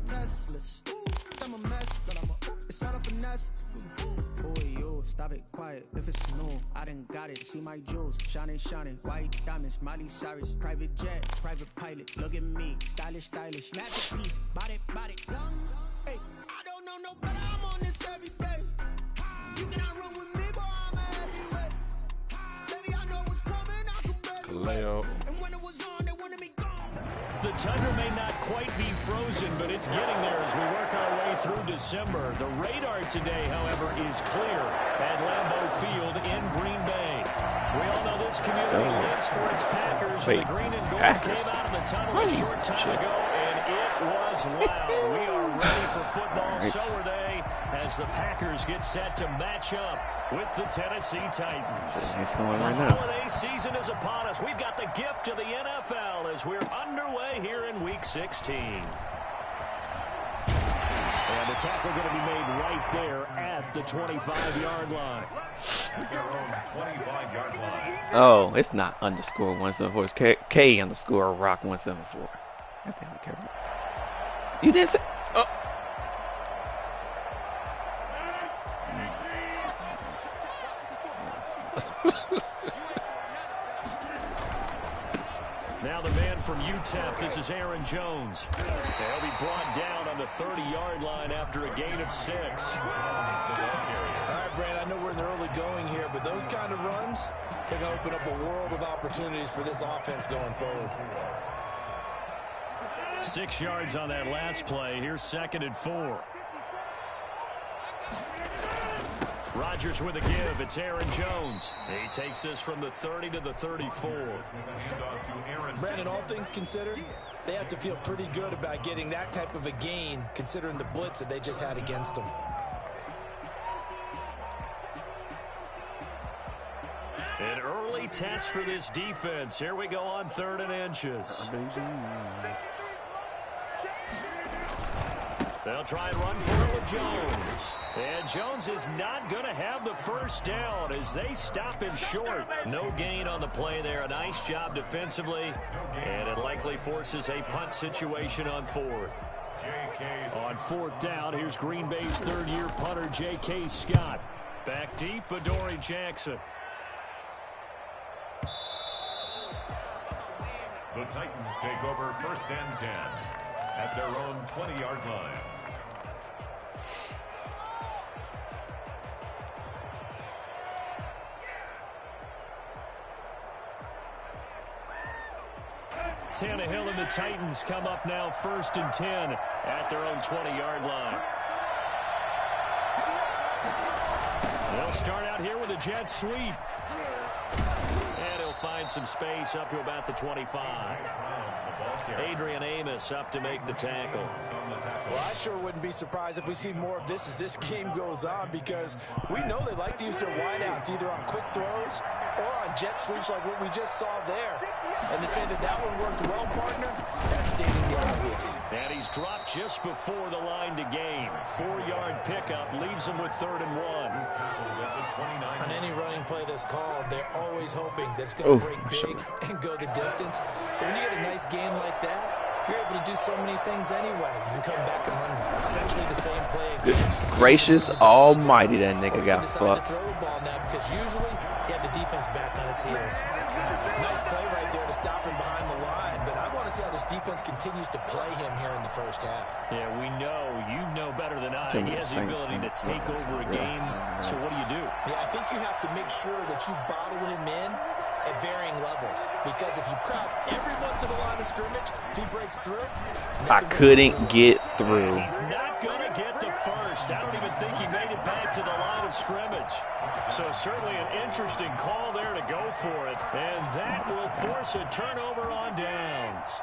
Teslas. I'm a mess, but it's all a finesse. Boy, yo, stop it, quiet. If it's new, I done got it. See my jewels, shining, shining. White diamonds, Miley Cyrus. Private jet, private pilot. Look at me, stylish, stylish. Masterpiece, body, young. Hey, I don't know no better. I'm on this every day. You cannot run with me, boy. I'm a heavyweight. Baby, I know what's coming. I can barely wait. And when it was on, they wanted me gone. The tundra may not quite be frozen, but it's getting there as we work our way through December. The radar today, however, is clear at Lambeau Field in Green Bay. We all know this community lives for its Packers. The green and gold came out of the tunnel a short time ago, and it was loud. We are ready for football, so are they, as the Packers get set to match up with the Tennessee Titans. The holiday season is upon us. We've got the gift of the NFL as we're underway here in Week 16. And the tackle going to be made right there at the 25-yard line. At their own 25-yard line. Oh, it's not underscore 174. It's K underscore rock 174. I think we care. You didn't say. Oh. Now the man from UTEP, this is Aaron Jones. They'll be brought down on the 30-yard line after a gain of 6. All right, Brad, I know we're in the early going here, but those kind of runs, they're going to open up a world of opportunities for this offense going forward. 6 yards on that last play. Here's 2nd and 4. Rodgers with a give. It's Aaron Jones. He takes this from the 30 to the 34. Brandon, all things considered, they have to feel pretty good about getting that type of a gain, considering the blitz that they just had against them. An early test for this defense. Here we go on 3rd and inches. They'll try and run for it with Jones. And Jones is not going to have the first down as they stop him short. No gain on the play there. A nice job defensively. And it likely forces a punt situation on 4th. On 4th down, here's Green Bay's 3rd-year punter, J.K. Scott. Back deep, Adoree Jackson. The Titans take over 1st and 10 at their own 20-yard line. Tannehill and the Titans come up now 1st and 10 at their own 20-yard line. They'll start out here with a jet sweep. And he'll find some space up to about the 25. Adrian Amos up to make the tackle. Well, I sure wouldn't be surprised if we see more of this as this game goes on, because we know they like to use their wideouts either on quick throws or on jet sweeps like what we just saw there. And to say that that one worked well, partner, that's stating the obvious. And he's dropped just before the line to gain. 4-yard pickup leaves him with 3rd and 1. On any running play that's called, they're always hoping that it's going to break big and go the distance. But when you get a nice game like that, you're able to do so many things anyway. You can come back and run essentially the same play again. Goodness gracious almighty, that nigga got fucked. Throw the ball now because usually you have the defense back on its heels. Nice play right there to stop him behind the line, but I want to see how this defense continues to play him here in the first half. Yeah, we know. You know better than I. He has the ability to take over a game. So what do? Yeah, I think you have to make sure that you bottle him in at varying levels, because if you crowd everyone to the line of scrimmage, if he breaks through, I couldn't get through. He's not going to get the first. I don't even think he made it back to the line of scrimmage. So certainly an interesting call there to go for it, and that will force a turnover on downs.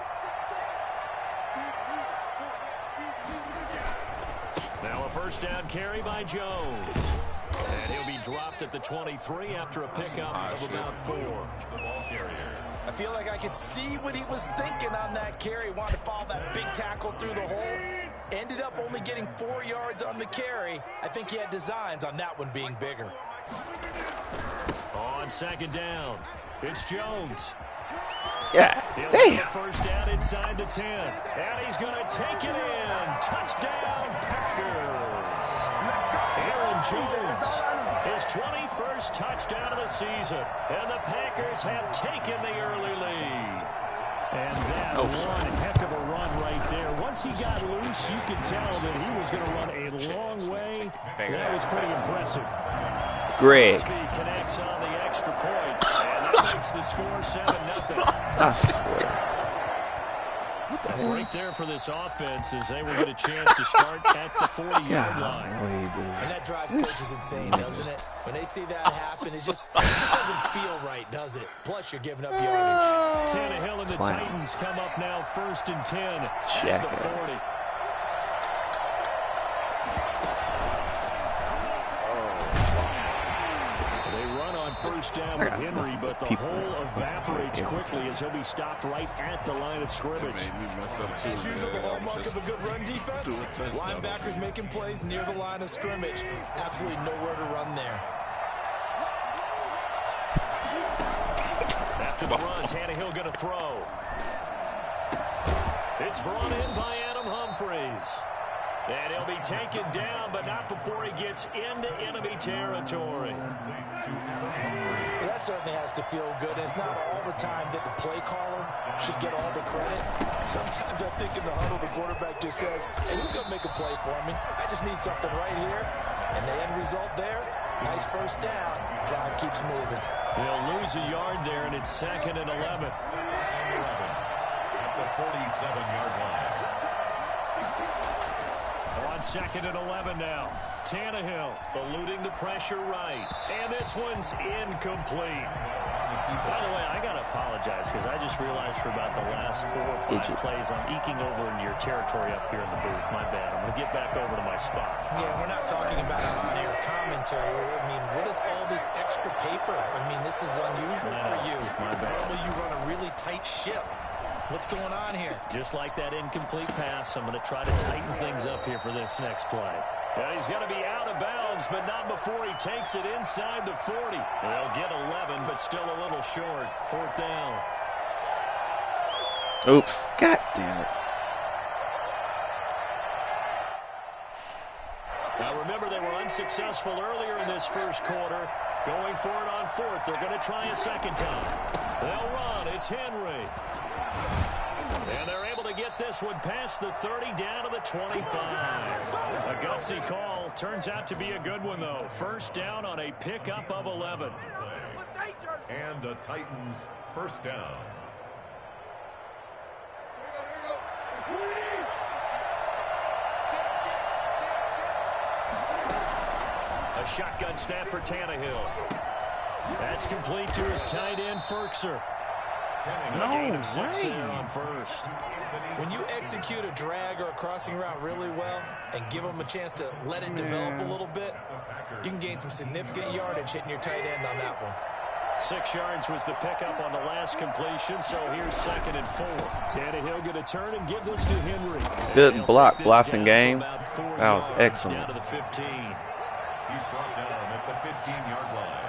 Now a first down carry by Jones. And he'll be dropped at the 23 after a pickup of about 4. I feel like I could see what he was thinking on that carry. Wanted to follow that big tackle through the hole. Ended up only getting 4 yards on the carry. I think he had designs on that one being bigger. On 2nd down, it's Jones. Yeah, He'll damn. get the first down inside the 10. And he's going to take it in. Touchdown, Packers. Aaron Jones, his 21st touchdown of the season. And the Packers have taken the early lead. And that one heck of a run right there. Once he got loose, you could tell that he was going to run a long way. That was pretty impressive. Greg. Connects on the extra point, and that makes the score 7-0. I swear. A break there for this offense as they will get a chance to start at the 40-yard line. And that drives coaches insane, doesn't it? When they see that happen, it just doesn't feel right, does it? Plus, you're giving up yardage. Tannehill and the Titans come up now 1st and 10 at the 40. First down with Henry, but the hole evaporates quickly as he'll be stopped right at the line of scrimmage. As usual, the hallmark of a good run defense. Linebackers making plays near the line of scrimmage. Absolutely nowhere to run there. After the run, Tannehill going to throw. It's brought in by Adam Humphries. And he'll be taken down, but not before he gets into enemy territory. That certainly has to feel good. It's not all the time that the play caller should get all the credit. Sometimes I think in the huddle, the quarterback just says, hey, who's going to make a play for me? I just need something right here. And the end result there, nice first down. Drive keeps moving. They'll lose a yard there, and it's 2nd and 11. At the 47-yard line. On 2nd and 11 now. Tannehill eluding the pressure right. And this one's incomplete. By the way, I got to apologize because I just realized for about the last 4 or 5 plays I'm eking over into your territory up here in the booth. My bad. I'm going to get back over to my spot. Yeah, we're not talking about an on-air commentary. I mean, what is all this extra paper? I mean, this is unusual for you. My bad. Normally you run a really tight ship. What's going on here? Just like that incomplete pass, I'm going to try to tighten things up here for this next play. Yeah, he's going to be out of bounds, but not before he takes it inside the 40. They'll get 11, but still a little short. 4th down. Oops. God damn it. Now remember, they were unsuccessful earlier in this first quarter. Going for it on 4th. They're going to try a second time. They'll run. It's Henry. And they're able to get this one past the 30 down to the 25. A gutsy call. Turns out to be a good one, though. First down on a pickup of 11. And the Titans first down. A shotgun snap for Tannehill. That's complete to his tight end, Ferkser. No of 6 way. on first. When you execute a drag or a crossing route really well and give them a chance to let it develop a little bit, you can gain some significant yardage hitting your tight end on that one. 6 yards was the pickup on the last completion, so here's 2nd and 4. Tannehill going to turn and give this to Henry. Good block, Blossom game. That was excellent. Down to the 15. He's brought down at the 15-yard line.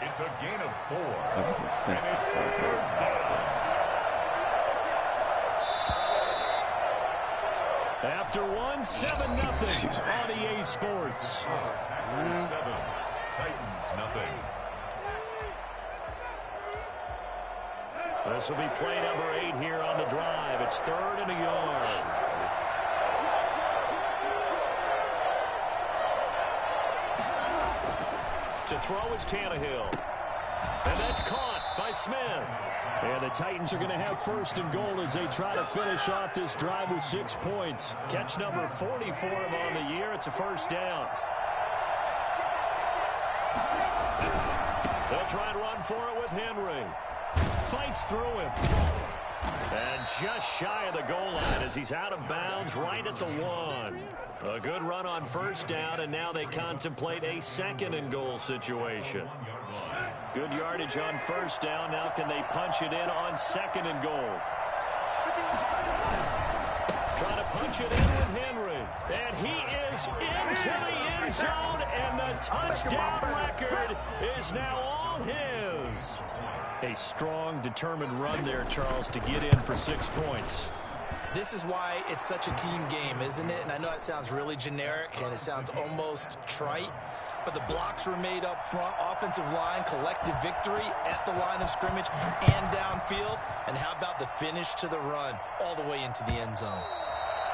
It's a gain of 4. That was a sense of sarcasm. After 1, 7-0 on EA Sports. 7, Titans nothing. This will be play number 8 here on the drive. It's 3rd and a yard. To throw is Tannehill. And that's caught by Smith. And the Titans are going to have 1st and goal as they try to finish off this drive with 6 points. Catch number 40 for him on the year. It's a first down. They'll try and run for it with Henry. Fights through him. And just shy of the goal line as he's out of bounds right at the 1. A good run on first down, and now they contemplate a 2nd and goal situation. Good yardage on first down. Now can they punch it in on 2nd and goal? Trying to punch it in with Henry. And he is into the end zone, and the touchdown record is now on all his. A strong, determined run there, Charles, to get in for 6 points. This is why it's such a team game, isn't it? And I know it sounds really generic and it sounds almost trite, but the blocks were made up front, offensive line, collective victory at the line of scrimmage and downfield. And how about the finish to the run all the way into the end zone?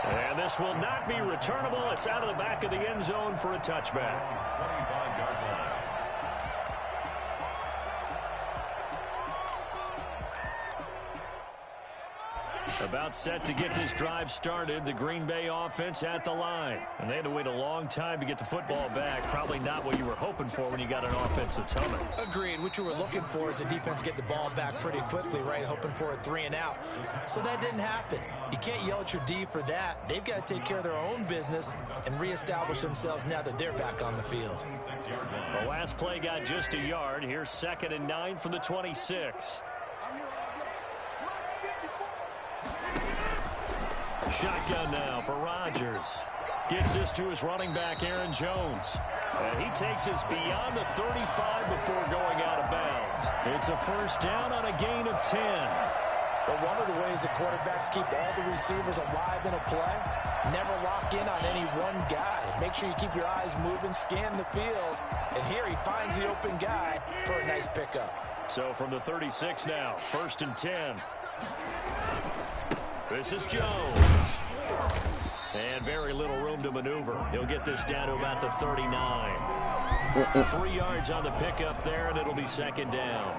And this will not be returnable. It's out of the back of the end zone for a touchback. 25-yard line. About set to get this drive started, the Green Bay offense at the line. And they had to wait a long time to get the football back. Probably not what you were hoping for when you got an offense that's humming. Agreed. What you were looking for is the defense get the ball back pretty quickly, right? Hoping for a 3 and out. So that didn't happen. You can't yell at your D for that. They've got to take care of their own business and reestablish themselves now that they're back on the field. The last play got just a yard. Here's 2nd and 9 from the 26. Shotgun now for Rodgers. Gets this to his running back, Aaron Jones. And he takes us beyond the 35 before going out of bounds. It's a first down on a gain of 10. But one of the ways the quarterbacks keep all the receivers alive in a play, never lock in on any one guy. Make sure you keep your eyes moving, scan the field. And here he finds the open guy for a nice pickup. So from the 36 now, 1st and 10. This is Jones. And very little room to maneuver. He'll get this down to about the 39. 3 yards on the pickup there, and it'll be 2nd down.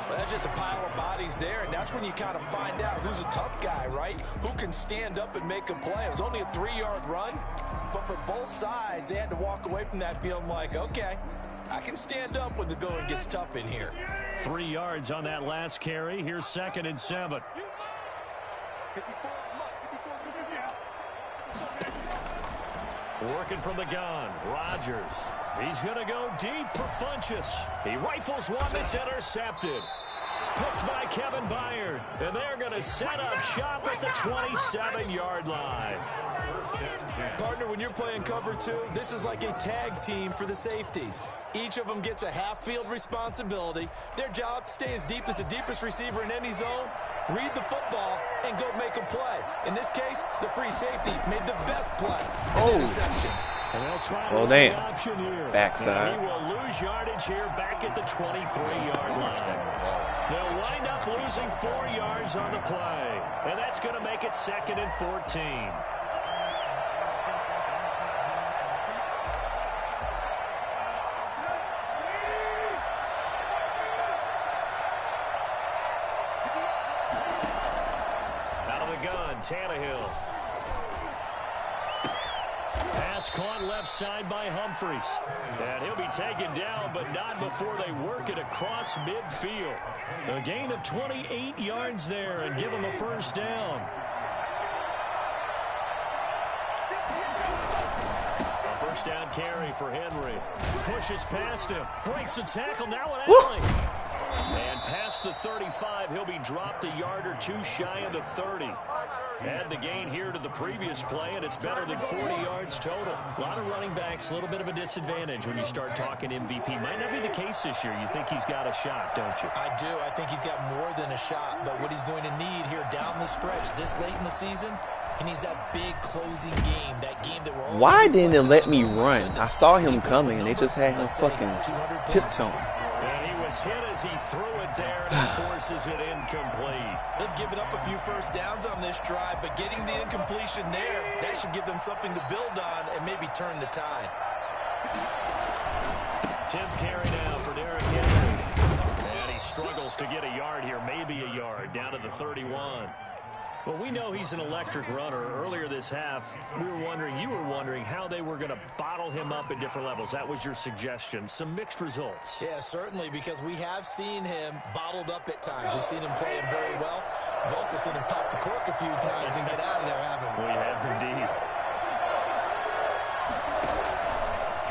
Well, that's just a pile of bodies there, and that's when you kind of find out who's a tough guy, right? Who can stand up and make a play. It was only a 3-yard run, but for both sides, they had to walk away from that feeling like, okay, I can stand up when the going gets tough in here. 3 yards on that last carry. Here's 2nd and 7. Working from the gun, Rodgers. He's going to go deep for Funchess. He rifles one that's intercepted. Picked by Kevin Byard. And they're going to set up shop at the 27-yard line. Partner, when you're playing cover 2, this is like a tag team for the safeties. Each of them gets a half-field responsibility. Their job, stay as deep as the deepest receiver in any zone, read the football, and go make a play. In this case, the free safety made the best play. Interception. And they'll try oh, damn. option here. Backside. And he will lose yardage here back at the 23-yard line. They'll wind up losing 4 yards on the play. And that's going to make it 2nd and 14. Tannehill. Pass caught left side by Humphries. And he'll be taken down, but not before they work it across midfield. A gain of 28 yards there and give him a first down. A first down carry for Henry. Pushes past him. Breaks the tackle. Now an alley. And past the 35, he'll be dropped a yard or 2 shy of the 30. Add the gain here to the previous play, and it's better than 40 yards total. A lot of running backs, a little bit of a disadvantage when you start talking MVP. Might not be the case this year. You think he's got a shot, don't you? I do. I think he's got more than a shot, but what he's going to need here down the stretch this late in the season, he needs that big closing game, that game that we're all... Why didn't it let me run? I saw him coming, and they just had him fucking tiptoeing. And he was hit as he threw it there, and he forces it incomplete. They've given up a few first downs on this drive, but getting the incompletion there, that should give them something to build on and maybe turn the tide. 10th carry now for Derrick Henry. And he struggles to get a yard here, maybe a yard, down to the 31. Well, we know he's an electric runner. Earlier this half, you were wondering how they were going to bottle him up at different levels. That was your suggestion. Some mixed results. Yeah, certainly, because we have seen him bottled up at times. We've seen him play him very well. We've also seen him pop the cork a few times and get out of there, haven't we? We have indeed.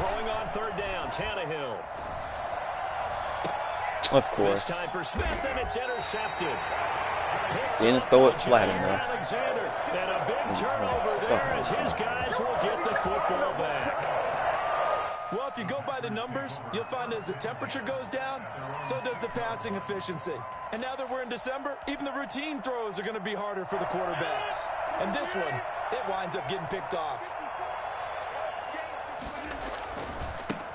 Throwing on 3rd down, Tannehill. Of course. This time for Smith, and it's intercepted. Didn't throw it flat enough. Alexander, and a big turnover there as his guys will get the football back. Well, if you go by the numbers, you'll find as the temperature goes down, so does the passing efficiency. And now that we're in December, even the routine throws are going to be harder for the quarterbacks. And this one, it winds up getting picked off.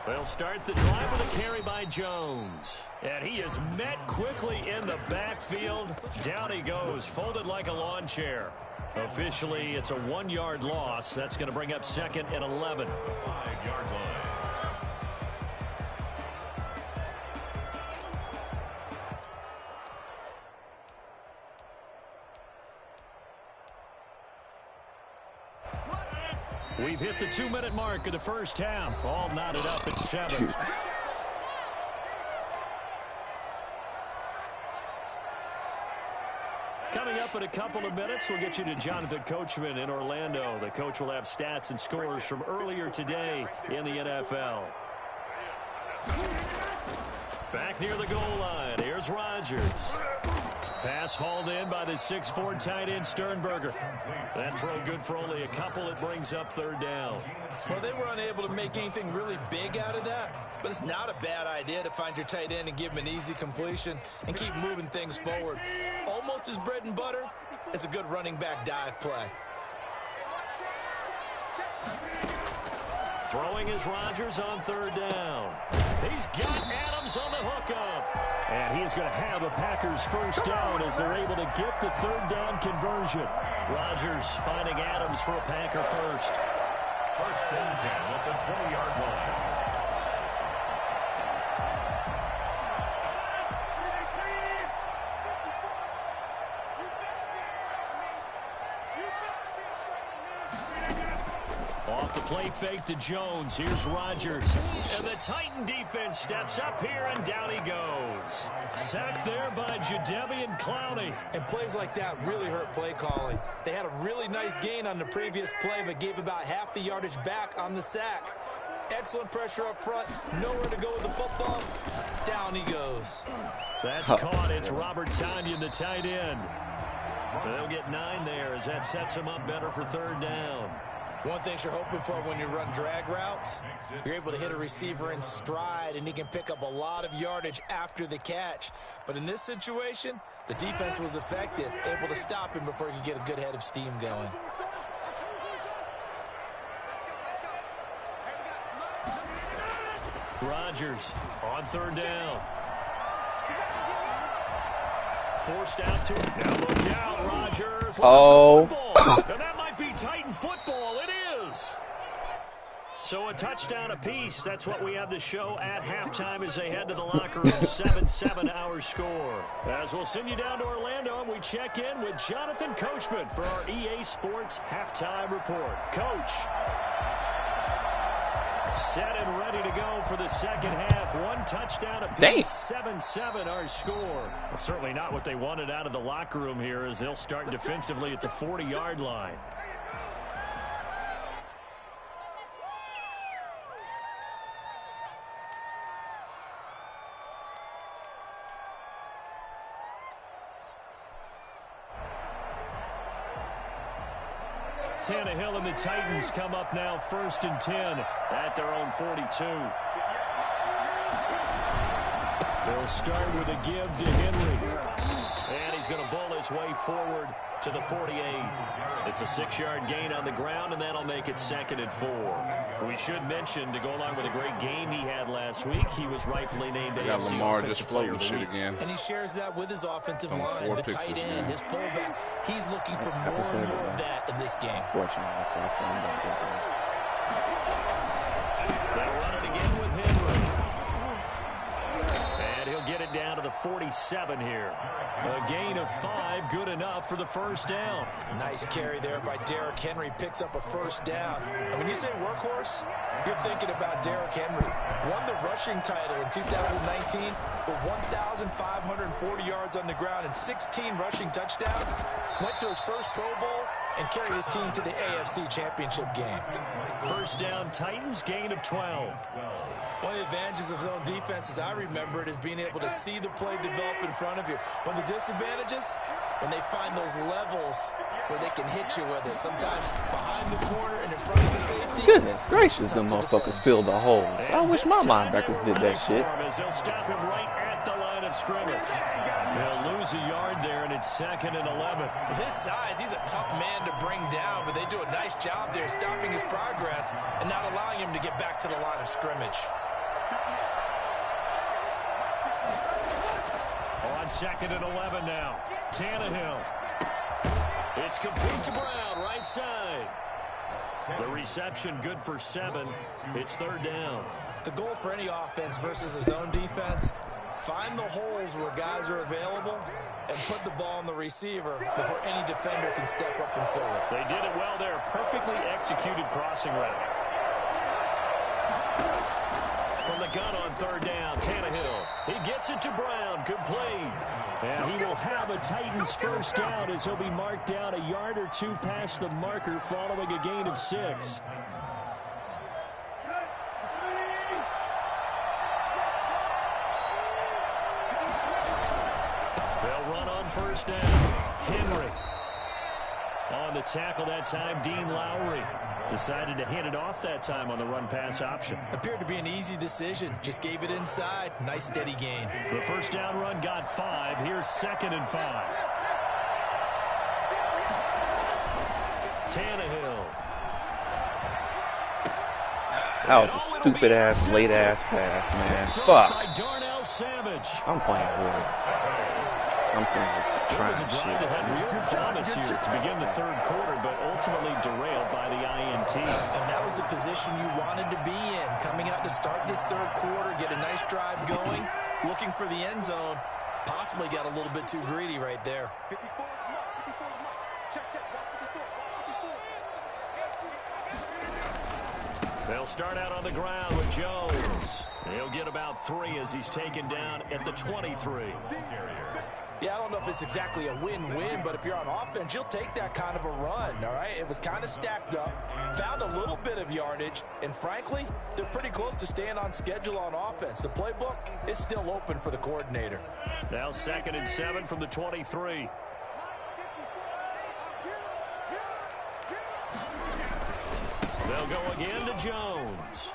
They'll start the drive with a carry by Jones. And he is met quickly in the backfield. Down he goes, folded like a lawn chair. Officially, it's a 1-yard loss. That's going to bring up 2nd and 11. 5-yard line. We've hit the 2-minute mark of the first half. All knotted up at 7. Coming up in a couple of minutes, we'll get you to Jonathan Coachman in Orlando. The coach will have stats and scores from earlier today in the NFL. Back near the goal line, here's Rodgers. Pass hauled in by the 6'4" tight end Sternberger. That throw good for only a couple. It brings up 3rd down. Well, they were unable to make anything really big out of that, but it's not a bad idea to find your tight end and give him an easy completion and keep moving things forward. Almost as bread and butter as a good running back dive play. Throwing is Rodgers on 3rd down. He's got Adams on the hookup. And he is going to have the Packers' first down as they're able to get the 3rd down conversion. Rodgers finding Adams for a Packer first. 1st and 10 at the 20-yard line. Off the play fake to Jones. Here's Rodgers. And the Titan defense steps up here, and down he goes. Sacked there by Jadeveon Clowney. And plays like that really hurt play calling. They had a really nice gain on the previous play, but gave about half the yardage back on the sack. Excellent pressure up front. Nowhere to go with the football. Down he goes. That's caught. It's Robert Tonyan, the tight end. They'll get 9 there as that sets him up better for 3rd down. One thing you're hoping for when you run drag routes, you're able to hit a receiver in stride, and he can pick up a lot of yardage after the catch. But in this situation, the defense was effective, able to stop him before he could get a good head of steam going. Rodgers on 3rd down. Forced out to him. Now look out, Rodgers. Oh. And that might be Titan football. It is. So a touchdown apiece. That's what we have to show at halftime as they head to the locker room. 7-7 our score. As we'll send you down to Orlando, and we check in with Jonathan Coachman for our EA Sports Halftime Report. Coach. Set and ready to go for the second half. 1 touchdown apiece. 7-7 our score. Well, certainly not what they wanted out of the locker room here as they'll start defensively at the 40-yard line. Tannehill and the Titans come up now 1st and 10 at their own 42. They'll start with a give to Henry. And he's going to bowl his way forward to the 48. It's a 6-yard gain on the ground, and that'll make it 2nd and 4. We should mention, to go along with a great game he had last week, he was rightfully named AFC Lamar Offensive just Player floating of the shit Week. again. And he shares that with his offensive On line, 4 the pictures, tight end, man. his fullback. He's looking for more and more of that in this game. Fortunately, that's why I said I'm going to this game. They'll run it again with Henry. And he'll get it down to the 47 here. A gain of 5, good enough for the first down. Nice carry there by Derrick Henry. Picks up a first down. And when you say workhorse, you're thinking about Derrick Henry. Won the rushing title in 2019 with 1,540 yards on the ground and 16 rushing touchdowns. Went to his first Pro Bowl and carry his team to the AFC Championship game. First down, Titans, gain of 12. One of the advantages of zone defense, as I remember it, is being able to see the play develop in front of you. One of the disadvantages, when they find those levels where they can hit you with it. Sometimes behind the corner and in front of the safety. Goodness gracious, them motherfuckers filled the holes. I wish my linebackers did that shit. They'll stop him right at the line of scrimmage. They'll lose a yard there, and it's 2nd and 11. With his size, he's a tough man to bring down, but they do a nice job there stopping his progress and not allowing him to get back to the line of scrimmage. On 2nd and 11 now. Tannehill. It's complete to Brown, right side. The reception good for 7. It's 3rd down. The goal for any offense versus a zone defense, find the holes where guys are available and put the ball on the receiver before any defender can step up and fill it. They did it well there. Perfectly executed crossing route. From the gun on 3rd down, Tannehill. He gets it to Brown. Good play. And he will have a Titans first down as he'll be marked down a yard or 2 past the marker following a gain of 6. They'll run on first down. Henry. On the tackle that time, Dean Lowry. Decided to hand it off that time on the run-pass option. Appeared to be an easy decision. Just gave it inside. Nice steady gain. The first down run got 5. Here's 2nd and 5. Tannehill. That was a stupid-ass, late-ass pass, man. Fuck. I'm playing weird. I'm saying trying shit. That had real promise here to begin the 3rd quarter, but ultimately derailed by the INT. And that was the position you wanted to be in. Coming out to start this 3rd quarter, get a nice drive going, looking for the end zone. Possibly got a little bit too greedy right there. They'll start out on the ground with Jones. He'll get about 3 as he's taken down at the 23. Yeah, I don't know if it's exactly a win-win, but if you're on offense, you'll take that kind of a run, all right? It was kind of stacked up, found a little bit of yardage, and frankly, they're pretty close to staying on schedule on offense. The playbook is still open for the coordinator. Now 2nd and 7 from the 23. They'll go again to Jones.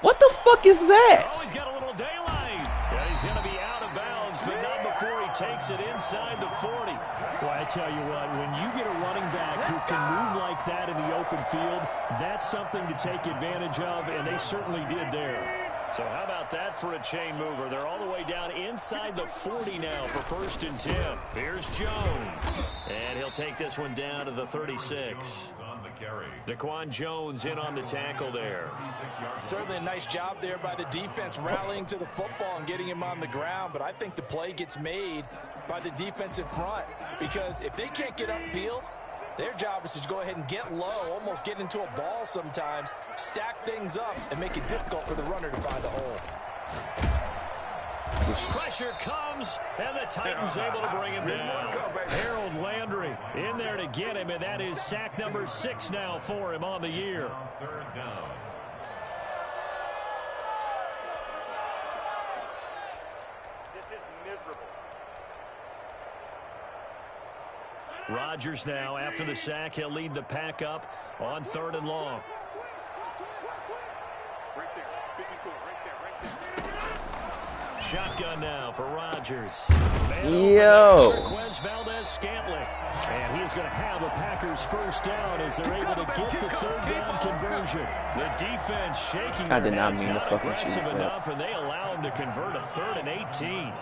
What the fuck is that? Oh, he's got a little daylight. Yeah, he's going to be out of bounds, but not before he takes it inside the 40. Well, I tell you what, when you get a running back who can move like that in the open field, that's something to take advantage of, and they certainly did there. So how about that for a chain mover? They're all the way down inside the 40 now for 1st and 10. Here's Jones, and he'll take this one down to the 36. Daquan Jones in on the tackle there. Certainly a nice job there by the defense rallying to the football and getting him on the ground, but I think the play gets made by the defensive front because if they can't get upfield, their job is to go ahead and get low, almost get into a ball sometimes, stack things up, and make it difficult for the runner to find a hole. Pressure comes, and the Titans able to bring him down. Harold Landry in there to get him, and that is sack number 6 now for him on the year. 3rd down. This is miserable. Rodgers now, after the sack, he'll lead the pack up on 3rd and long. Shotgun now for Rodgers. Yo. Valdez-Scantling. And he is going to have a Packers first down as they're able to get the 3rd down conversion. The defense shaking. I did not their mean to heads, fucking aggressive choose that. enough, and they allow him to convert a 3rd and 18.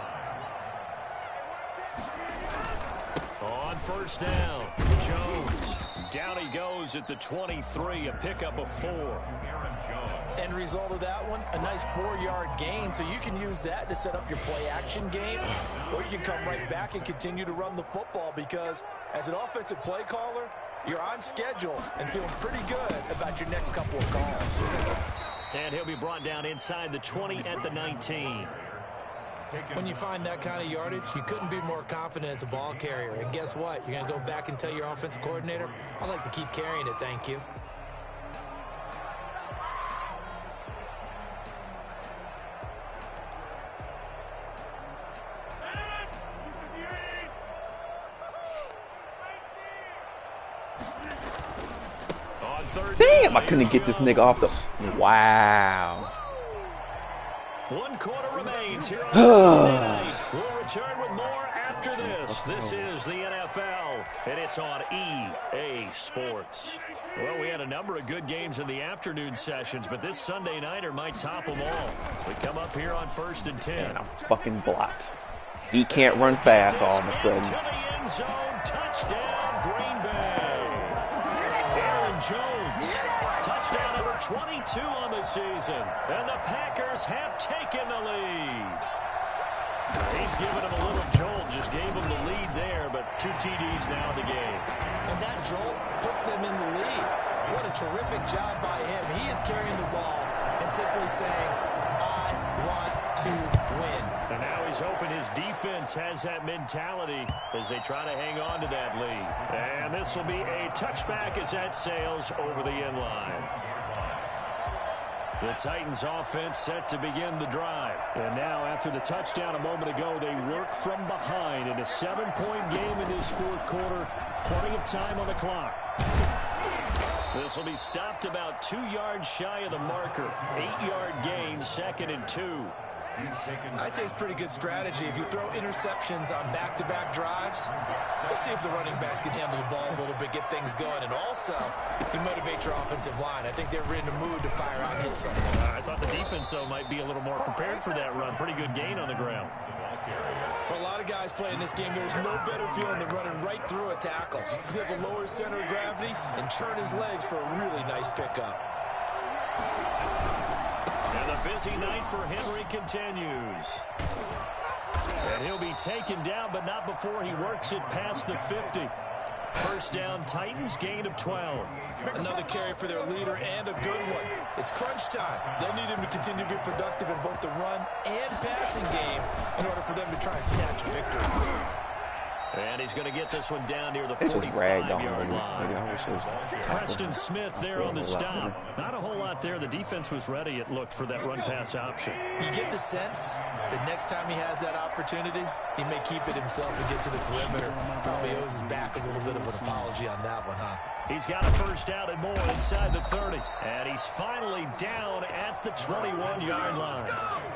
On first down, Jones. Down he goes at the 23, a pickup of 4. End result of that one, a nice 4-yard gain, so you can use that to set up your play-action game, or you can come right back and continue to run the football because as an offensive play caller, you're on schedule and feeling pretty good about your next couple of calls. And he'll be brought down inside the 20 at the 19. When you find that kind of yardage, you couldn't be more confident as a ball carrier. And guess what? You're going to go back and tell your offensive coordinator, I'd like to keep carrying it, thank you. Damn, I couldn't get this nigga off the... Wow. 1 quarter remains here on Sunday night. We'll return with more after this. This is the NFL, and it's on EA Sports. Well, we had a number of good games in the afternoon sessions, but this Sunday nighter might top them all. We come up here on 1st and 10. Man, I'm fucking blocked. He can't run fast all of a sudden. To the end zone, touchdown, Green Bay. Aaron Jones, touchdown number 22 on the season, and the Packers have taken the lead. He's given him a little jolt, just gave him the lead there, but 2 TDs now in the game. And that jolt puts them in the lead. What a terrific job by him. He is carrying the ball and simply saying, I want to win. And now he's hoping his defense has that mentality as they try to hang on to that lead. And this will be a touchback as that sails over the end line. The Titans offense set to begin the drive. And now after the touchdown a moment ago, they work from behind in a 7-point game in this 4th quarter. Plenty of time on the clock. This will be stopped about 2 yards shy of the marker. 8-yard gain, 2nd and 2. I'd say it's pretty good strategy. If you throw interceptions on back-to-back drives, let's see if the running backs can handle the ball a little bit, get things going, and also you motivate your offensive line. I think they're in the mood to fire out and hit someone. I thought the defense, though, might be a little more prepared for that run. Pretty good gain on the ground. For a lot of guys playing this game, there's no better feeling than running right through a tackle. He's able to lower his center of gravity and churn his legs for a really nice pickup. And the busy night for Henry continues. And he'll be taken down, but not before he works it past the 50. First down, Titans, gain of 12. Another carry for their leader and a good one. It's crunch time. They'll need him to continue to be productive in both the run and passing game in order for them to try and snatch a victory. And he's going to get this one down near the 45-yard line. Preston Smith there on the stop. Not a whole lot there. The defense was ready, it looked, for that run-pass option. You get the sense that next time he has that opportunity, he may keep it himself and get to the perimeter. Probably owes his back a little bit of an apology on that one, huh? He's got a first down and more inside the 30. And he's finally down at the 21-yard line.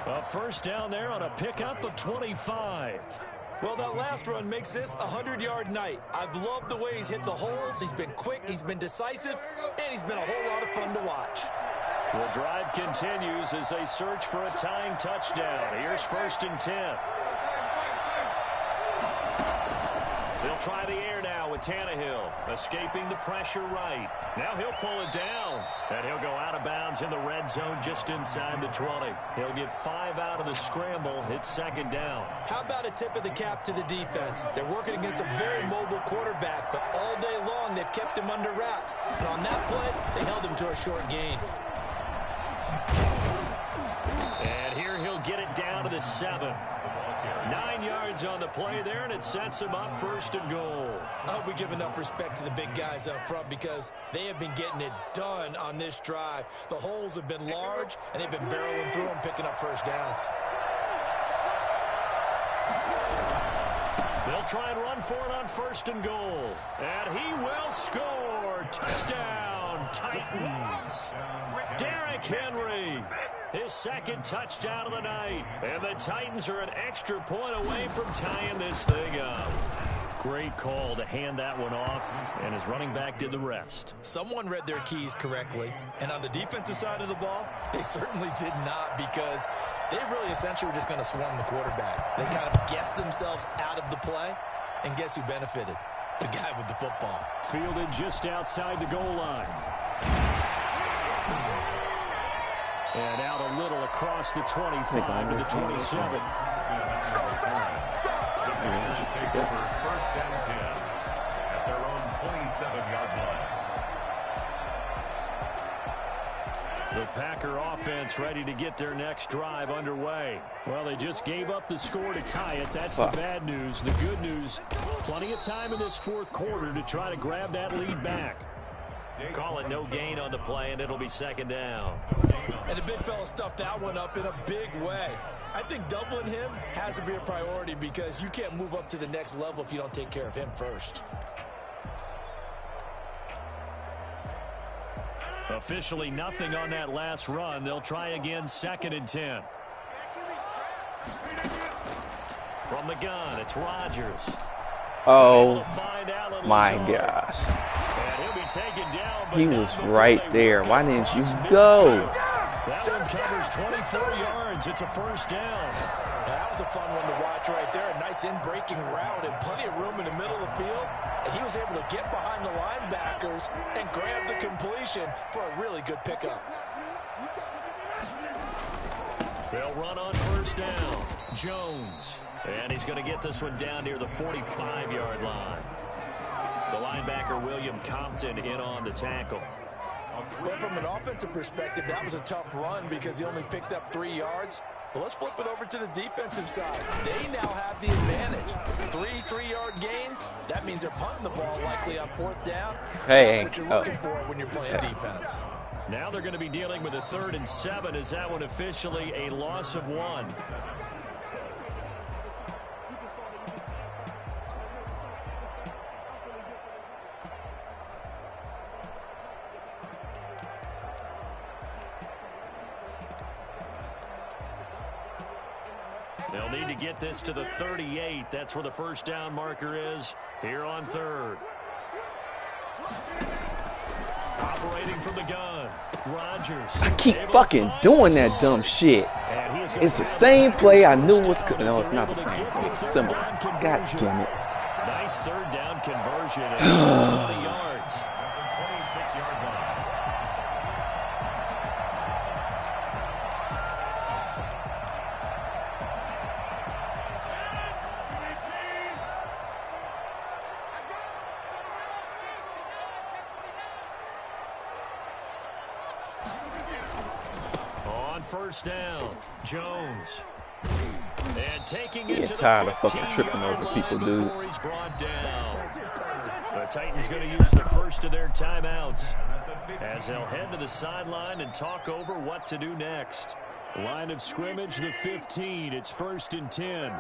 A first down there on a pickup of 25. Well, that last run makes this a 100-yard night. I've loved the way he's hit the holes. He's been quick, he's been decisive, and he's been a whole lot of fun to watch. The drive continues as they search for a tying touchdown. Here's 1st and 10. They'll try the air now with Tannehill, escaping the pressure right. Now he'll pull it down, and he'll go out of bounds in the red zone just inside the 20. He'll get 5 out of the scramble. It's 2nd down. How about a tip of the cap to the defense? They're working against a very mobile quarterback, but all day long they've kept him under wraps. And on that play, they held him to a short gain. And here he'll get it down to the 7. 9 yards on the play there, and it sets him up 1st and goal. I hope we give enough respect to the big guys up front because they have been getting it done on this drive. The holes have been large, and they've been barreling through them, picking up first downs. They'll try and run for it on 1st and goal. And he will score. Touchdown, Titans. Derrick Henry. His 2nd touchdown of the night. And the Titans are an extra point away from tying this thing up. Great call to hand that one off, and his running back did the rest. Someone read their keys correctly, and on the defensive side of the ball, they certainly did not because they really essentially were just going to swarm the quarterback. They kind of guessed themselves out of the play, and guess who benefited? The guy with the football. Fielded just outside the goal line. And out a little across the 25 to the 27. Just take over 1st and 10 at their own 27-yard line. The Packer offense ready to get their next drive underway. Well, they just gave up the score to tie it. That's the bad news. The good news, plenty of time in this fourth quarter to try to grab that lead back. Call it no gain on the play, and it'll be second down. And the big fella stuffed that one up in a big way. I think doubling him has to be a priority because you can't move up to the next level if you don't take care of him first. Officially nothing on that last run. They'll try again, 2nd and 10. From the gun, it's Rodgers. Oh, my gosh. He was right there. Why didn't you go? That one covers 24 yards. It's a first down. That was a fun one to watch right there. A nice in-breaking route and plenty of room in the middle of the field. And he was able to get behind the linebackers and grab the completion for a really good pickup. They'll run on first down. Jones. And he's going to get this one down near the 45-yard line. The linebacker, William Compton, in on the tackle. Well, from an offensive perspective, that was a tough run because he only picked up 3 yards. Well, let's flip it over to the defensive side. They now have the advantage. 3 3-yard gains. That means they're punting the ball likely on 4th down. Hey, that's what you're looking for when you're playing defense. Now they're going to be dealing with a 3rd and 7. Is that one officially a loss of 1? They'll need to get this to the 38. That's where the first down marker is here on 3rd. Operating from the gun, Rodgers. I keep fucking doing that dumb shit. It's the same play I knew was coming. No, it's not the same play. It's similar. God damn it. Nice 3rd down conversion at 20 yards. 26-yard line. First down, Jones. And taking it to tired the of fucking tripping over people, dude. He's brought down. The Titans going to use the first of their timeouts as they'll head to the sideline and talk over what to do next. Line of scrimmage, the 15. It's 1st and 10.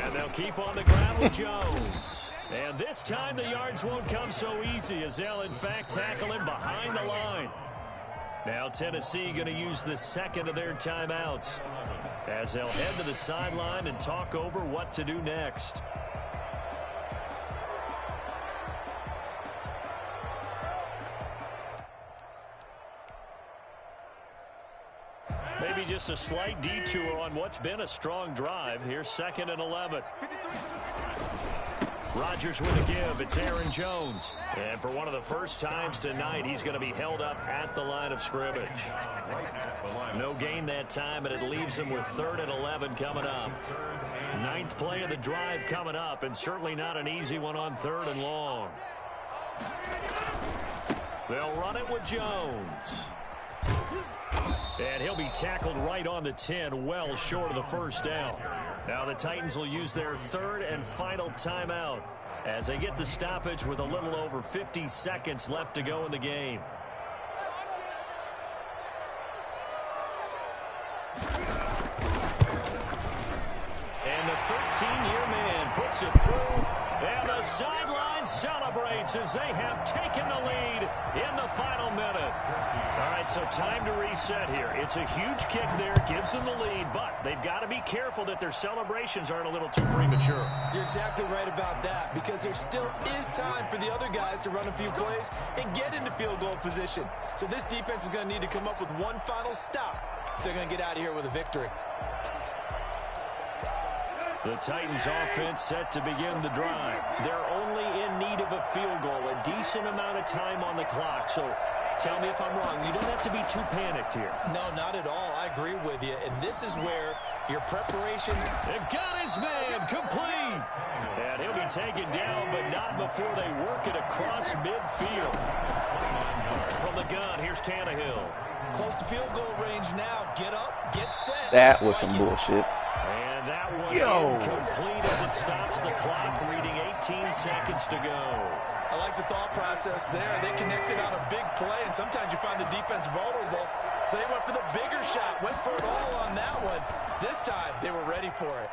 And they'll keep on the ground with Jones. And this time the yards won't come so easy as they'll, in fact, tackle him behind the line. Now Tennessee going to use the 2nd of their timeouts as they'll head to the sideline and talk over what to do next. Maybe just a slight detour on what's been a strong drive. Here's 2nd and 11. Rodgers with a give. It's Aaron Jones. And for one of the first times tonight, he's going to be held up at the line of scrimmage. No gain that time, and it leaves him with 3rd and 11 coming up. 9th play of the drive coming up, and certainly not an easy one on 3rd and long. They'll run it with Jones. And he'll be tackled right on the 10, well short of the first down. Now the Titans will use their 3rd and final timeout as they get the stoppage with a little over 50 seconds left to go in the game. And the 13-year man puts it through, and the sideline celebrates as they have taken the lead in the final minute. All right, so time to reset here. It's a huge kick there, gives them the lead, but they've got to be careful that their celebrations aren't a little too premature. You're exactly right about that because there still is time for the other guys to run a few plays and get into field goal position. So this defense is going to need to come up with one final stop if they're going to get out of here with a victory. The Titans offense set to begin the drive. They're only in need of a field goal, a decent amount of time on the clock. So tell me if I'm wrong. You don't have to be too panicked here. No, not at all. I agree with you. And this is where Your preparation. They've got his man complete. And he'll be taken down, but not before they work it across midfield. From the gun, here's Tannehill. Close to field goal range now. Get up, get set. That was some bullshit. And that one incomplete as it stops the clock, reading 18 seconds to go. I like the thought process there. They connected on a big play, and sometimes you find the defense vulnerable. So they went for the bigger shot, went for it all on that one. This time, they were ready for it.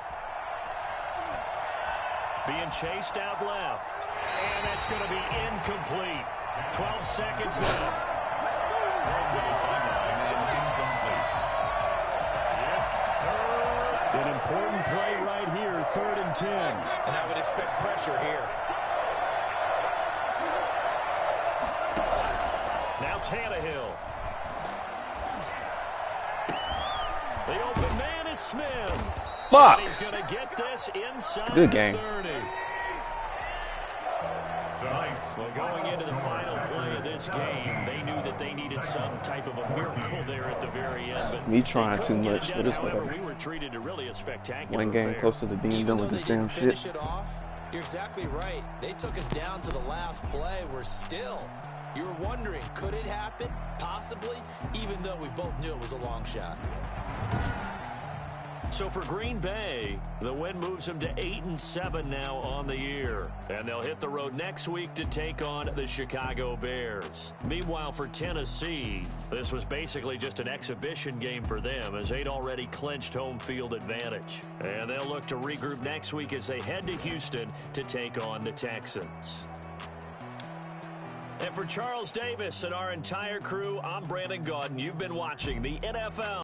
Being chased out left. And that's going to be incomplete. 12 seconds left. An important play right here, 3rd and 10. And I would expect pressure here. Now Tannehill. The open man is Smith. Fuck. And he's going to get this inside Good game. 30. Well, going into the final play of this game, they knew that they needed some type of a miracle there at the very end. But me trying too much, but it's whatever. We were treated to really a spectacular One game affair. closer to being done with this damn shit. You're exactly right. They took us down to the last play. We're still. You were wondering, could it happen? Possibly, even though we both knew it was a long shot. So for Green Bay, the win moves them to 8-7 now on the year. And they'll hit the road next week to take on the Chicago Bears. Meanwhile, for Tennessee, this was basically just an exhibition game for them as they'd already clinched home field advantage. And they'll look to regroup next week as they head to Houston to take on the Texans. And for Charles Davis and our entire crew, I'm Brandon Gaudin. You've been watching the NFL.